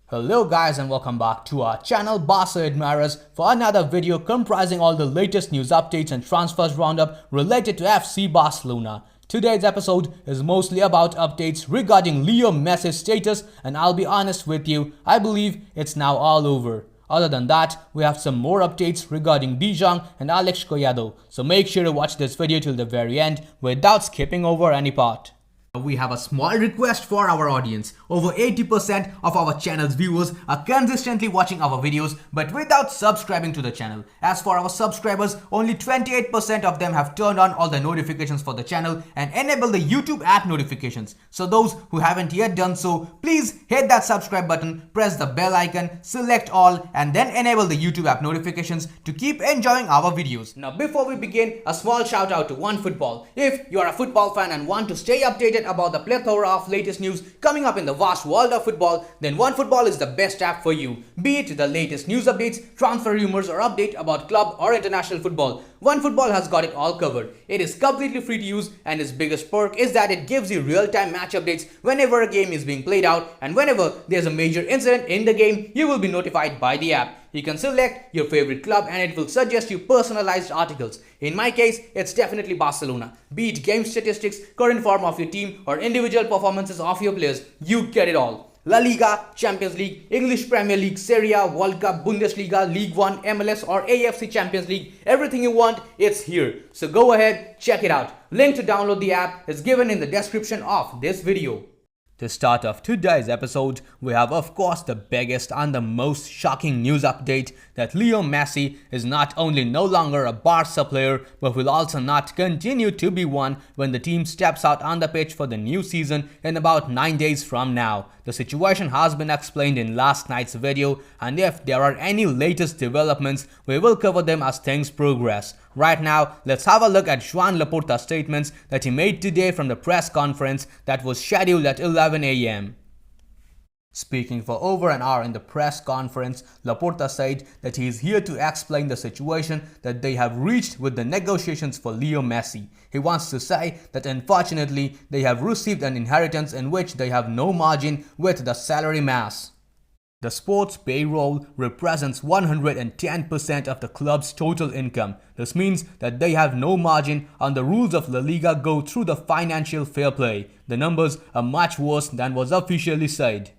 Hello guys and welcome back to our channel Barcaadmirers for another video comprising all the latest news updates and transfers roundup related to FC Barcelona. Today's episode is mostly about updates regarding Leo Messi's status, and I'll be honest with you, I believe it's now all over. Other than that, we have some more updates regarding Jong and Collado, so make sure to watch this video till the very end without skipping over any part. We have a small request for our audience. Over 80% of our channel's viewers are consistently watching our videos but without subscribing to the channel. As for our subscribers, only 28% of them have turned on all the notifications for the channel and enabled the YouTube app notifications. So those who haven't yet done so, please hit that subscribe button, press the bell icon, select all and then enable the YouTube app notifications to keep enjoying our videos. Now before we begin, a small shout out to OneFootball. If you are a football fan and want to stay updated about the plethora of latest news coming up in the vast world of football, then OneFootball is the best app for you. Be it the latest news updates, transfer rumors or update about club or international football, OneFootball has got it all covered. It is completely free to use and its biggest perk is that it gives you real-time match updates whenever a game is being played out, and whenever there's a major incident in the game, you will be notified by the app. You can select your favorite club and it will suggest you personalized articles. In my case, it's definitely Barcelona. Be it game statistics, current form of your team or individual performances of your players, you get it all. Laliga, Champions League, English Premier League, Serie A, World Cup, Bundesliga, League One, MLS or AFC Champions League, everything you want, it's here. So go ahead, check it out. Link to download the app is given in the description of this video. To start off today's episode, we have of course the biggest and the most shocking news update that Leo Messi is not only no longer a Barca player but will also not continue to be one when the team steps out on the pitch for the new season in about 9 days from now. The situation has been explained in last night's video, and if there are any latest developments, we will cover them as things progress. Right now, let's have a look at JOAN Laporta's statements that he made today from the press conference that was scheduled at 11 a.m. Speaking for over an hour in the press conference, Laporta said that he is here to explain the situation that they have reached with the negotiations for Leo Messi. He wants to say that unfortunately they have received an inheritance in which they have no margin with the salary mass. The sports payroll represents 110% of the club's total income. This means that they have no margin, and the rules of Laliga go through the financial fair play. The numbers are much worse than was officially said.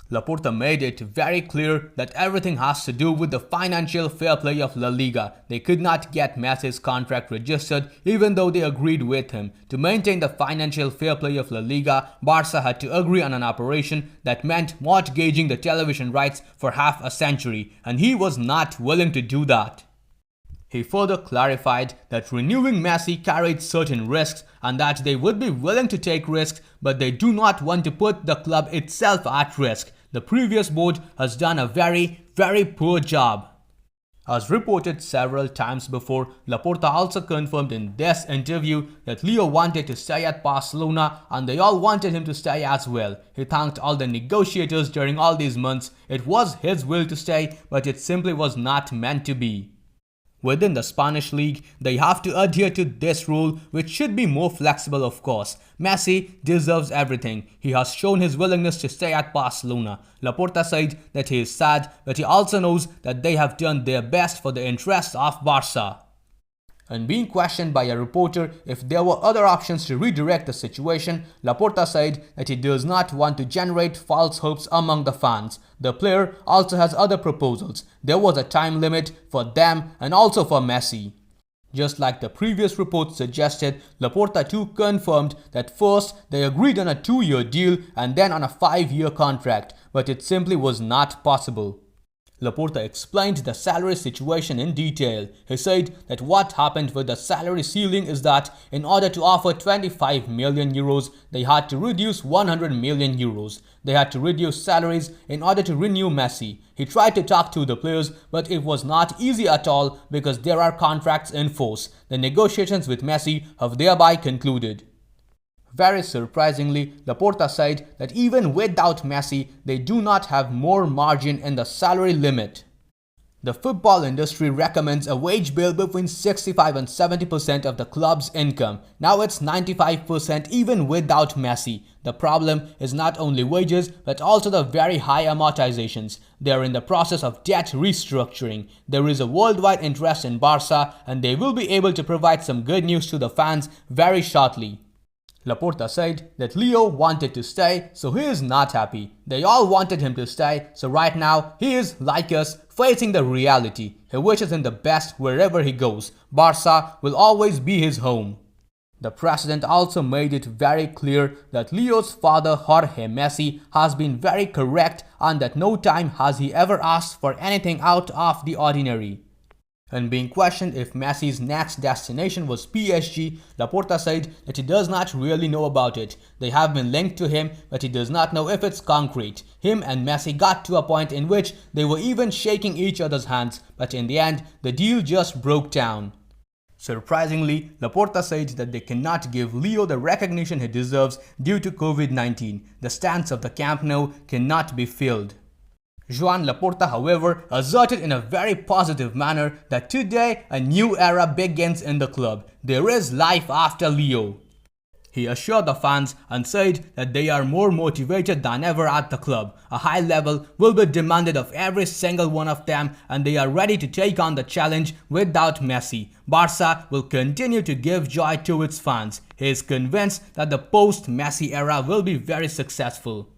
Laporta made it very clear that everything has to do with the financial fair play of La Liga. They could not get Messi's contract registered even though they agreed with him. To maintain the financial fair play of La Liga, Barca had to agree on an operation that meant mortgaging the television rights for half a century, and he was not willing to do that. He further clarified that renewing Messi carried certain risks and that they would be willing to take risks, but they do not want to put the club itself at risk. The previous board has done a very poor job. As reported several times before, Laporta also confirmed in this interview that Leo wanted to stay at Barcelona and they all wanted him to stay as well. He thanked all the negotiators during all these months. It was his will to stay, but it simply was not meant to be. Within the Spanish league, they have to adhere to this rule, which should be more flexible of course. Messi deserves everything. He has shown his willingness to stay at Barcelona. Laporta said that he is sad, but he also knows that they have done their best for the interests of Barca. And being questioned by a reporter if there were other options to redirect the situation, Laporta said that he does not want to generate false hopes among the fans. The player also has other proposals. There was a time limit for them and also for Messi. Just like the previous report suggested, Laporta too confirmed that first they agreed on a 2-year deal and then on a 5-year contract, but it simply was not possible. Laporta explained the salary situation in detail. He said that what happened with the salary ceiling is that in order to offer 25 million euros, they had to reduce 100 million euros. They had to reduce salaries in order to renew Messi. He tried to talk to the players, but it was not easy at all because there are contracts in force. The negotiations with Messi have thereby concluded. Very surprisingly, Laporta said that even without Messi, they do not have more margin in the salary limit. The football industry recommends a wage bill between 65 and 70% of the club's income. Now it's 95% even without Messi. The problem is not only wages but also the very high amortizations. They are in the process of debt restructuring. There is a worldwide interest in Barca and they will be able to provide some good news to the fans very shortly. Laporta said that Leo wanted to stay, so he is not happy. They all wanted him to stay, so right now he is, like us, facing the reality. He wishes him the best wherever he goes. Barca will always be his home. The president also made it very clear that Leo's father Jorge Messi has been very correct and that no time has he ever asked for anything out of the ordinary. And being questioned if Messi's next destination was PSG, Laporta said that he does not really know about it. They have been linked to him, but he does not know if it's concrete. Him and Messi got to a point in which they were even shaking each other's hands, but in the end, the deal just broke down. Surprisingly, Laporta said that they cannot give Leo the recognition he deserves due to COVID-19. The stands of the Camp Nou cannot be filled. JOAN LAPORTA, however, asserted in a very positive manner that today a new era begins in the club. There is life after Leo. He assured the fans and said that they are more motivated than ever at the club. A high level will be demanded of every single one of them and they are ready to take on the challenge without Messi. Barca will continue to give joy to its fans. He is convinced that the post-Messi era will be very successful.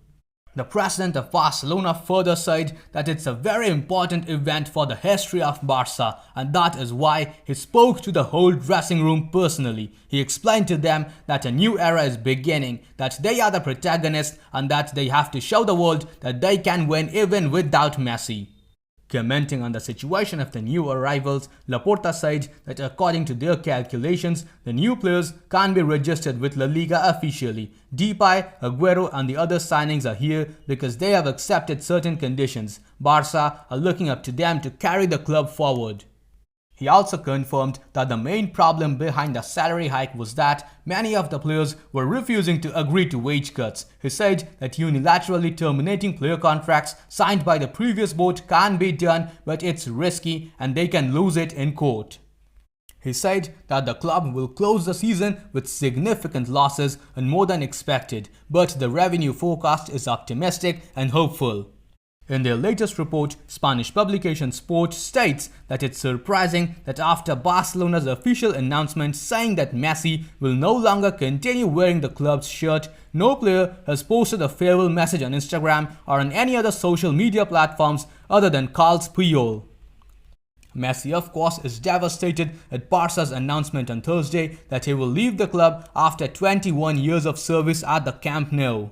The president of Barcelona further said that it's a very important event for the history of Barca and that is why he spoke to the whole dressing room personally. He explained to them that a new era is beginning, that they are the protagonists and that they have to show the world that they can win even without Messi. Commenting on the situation of the new arrivals, Laporta said that according to their calculations, the new players can't be registered with Laliga officially. Depay, Aguero and the other signings are here because they have accepted certain conditions. Barca are looking up to them to carry the club forward. He also confirmed that the main problem behind the salary hike was that many of the players were refusing to agree to wage cuts. He said that unilaterally terminating player contracts signed by the previous board can be done, but it's risky and they can lose it in court. He said that the club will close the season with significant losses and more than expected, but the revenue forecast is optimistic and hopeful. In their latest report, Spanish publication Sport states that it's surprising that after Barcelona's official announcement saying that Messi will no longer continue wearing the club's shirt, no player has posted a farewell message on Instagram or on any other social media platforms other than Carles Puyol. Messi, of course, is devastated at Barca's announcement on Thursday that he will leave the club after 21 years of service at the Camp Nou.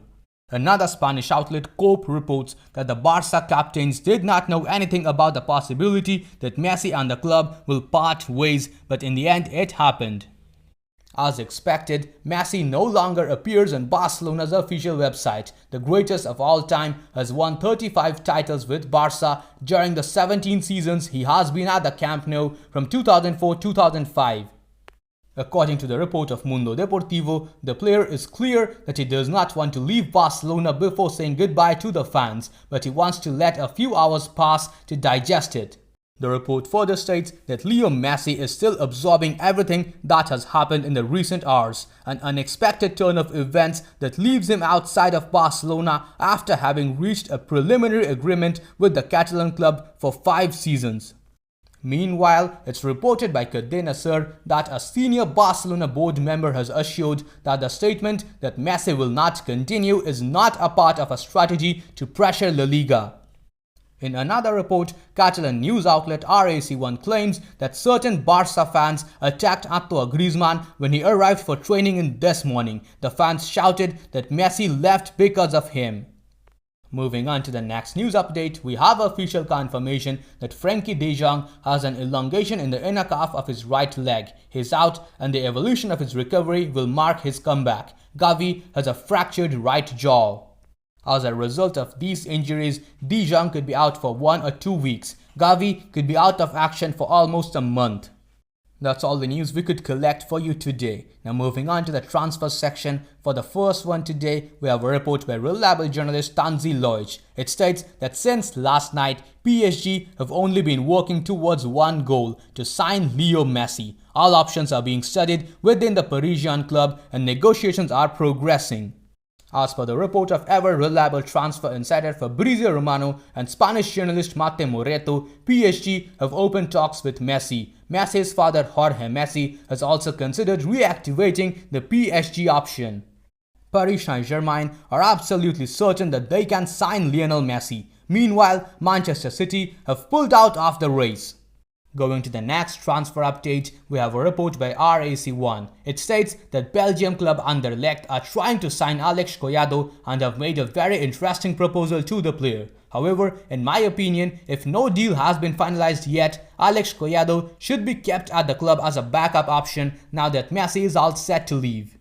Another Spanish outlet, COPE, reports that the Barca captains did not know anything about the possibility that Messi and the club will part ways, but in the end it happened. As expected, Messi no longer appears on Barcelona's official website. The greatest of all time has won 35 titles with Barca during the 17 seasons he has been at the Camp Nou from 2004-2005. According to the report of Mundo Deportivo, the player is clear that he does not want to leave Barcelona before saying goodbye to the fans, but he wants to let a few hours pass to digest it. The report further states that Leo Messi is still absorbing everything that has happened in the recent hours, an unexpected turn of events that leaves him outside of Barcelona after having reached a preliminary agreement with the Catalan club for 5 seasons. Meanwhile, it's reported by Cadena Ser that a senior Barcelona board member has assured that the statement that Messi will not continue is not a part of a strategy to pressure La Liga. In another report, Catalan news outlet RAC1 claims that certain Barca fans attacked Antoine Griezmann when he arrived for training in this morning. The fans shouted that Messi left because of him. Moving on to the next news update, we have official confirmation that Frenkie de Jong has an elongation in the inner calf of his right leg. He's out and the evolution of his recovery will mark his comeback. Gavi has a fractured right jaw. As a result of these injuries, de Jong could be out for 1 or 2 weeks. Gavi could be out of action for almost a month. That's all the news we could collect for you today. Now moving on to the transfer section. For the first one today, we have a report by reliable journalist Tanzi Loich. It states that since last night, PSG have only been working towards one goal: to sign Leo Messi. All options are being studied within the Parisian club and negotiations are progressing. As per the report of ever-reliable transfer insider Fabrizio Romano and Spanish journalist Mate Moreto, PSG have opened talks with Messi. Messi's father Jorge Messi has also considered reactivating the PSG option. Paris Saint-Germain are absolutely certain that they can sign Lionel Messi. Meanwhile, Manchester City have pulled out of the race. Going to the next transfer update, we have a report by RAC1. It states that Belgium club Anderlecht are trying to sign Alex Collado and have made a very interesting proposal to the player. However, in my opinion, if no deal has been finalized yet, Alex Collado should be kept at the club as a backup option now that Messi is all set to leave.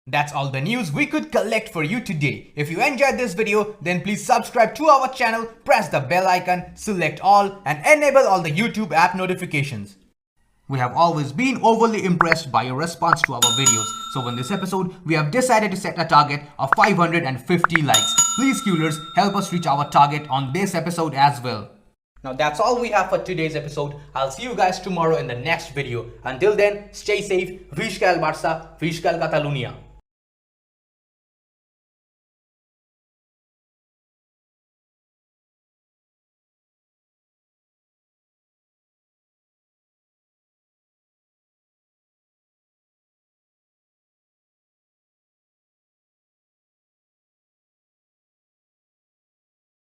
That's all the news we could collect for you today. If you enjoyed this video, then please subscribe to our channel, press the bell icon, select all and enable all the YouTube app notifications. We have always been overly impressed by your response to our videos. So in this episode, we have decided to set a target of 550 likes. Please Coolers, help us reach our target on this episode as well. Now that's all we have for today's episode. I'll see you guys tomorrow in the next video. Until then, stay safe. Visca el Barça, Visca el Catalunya.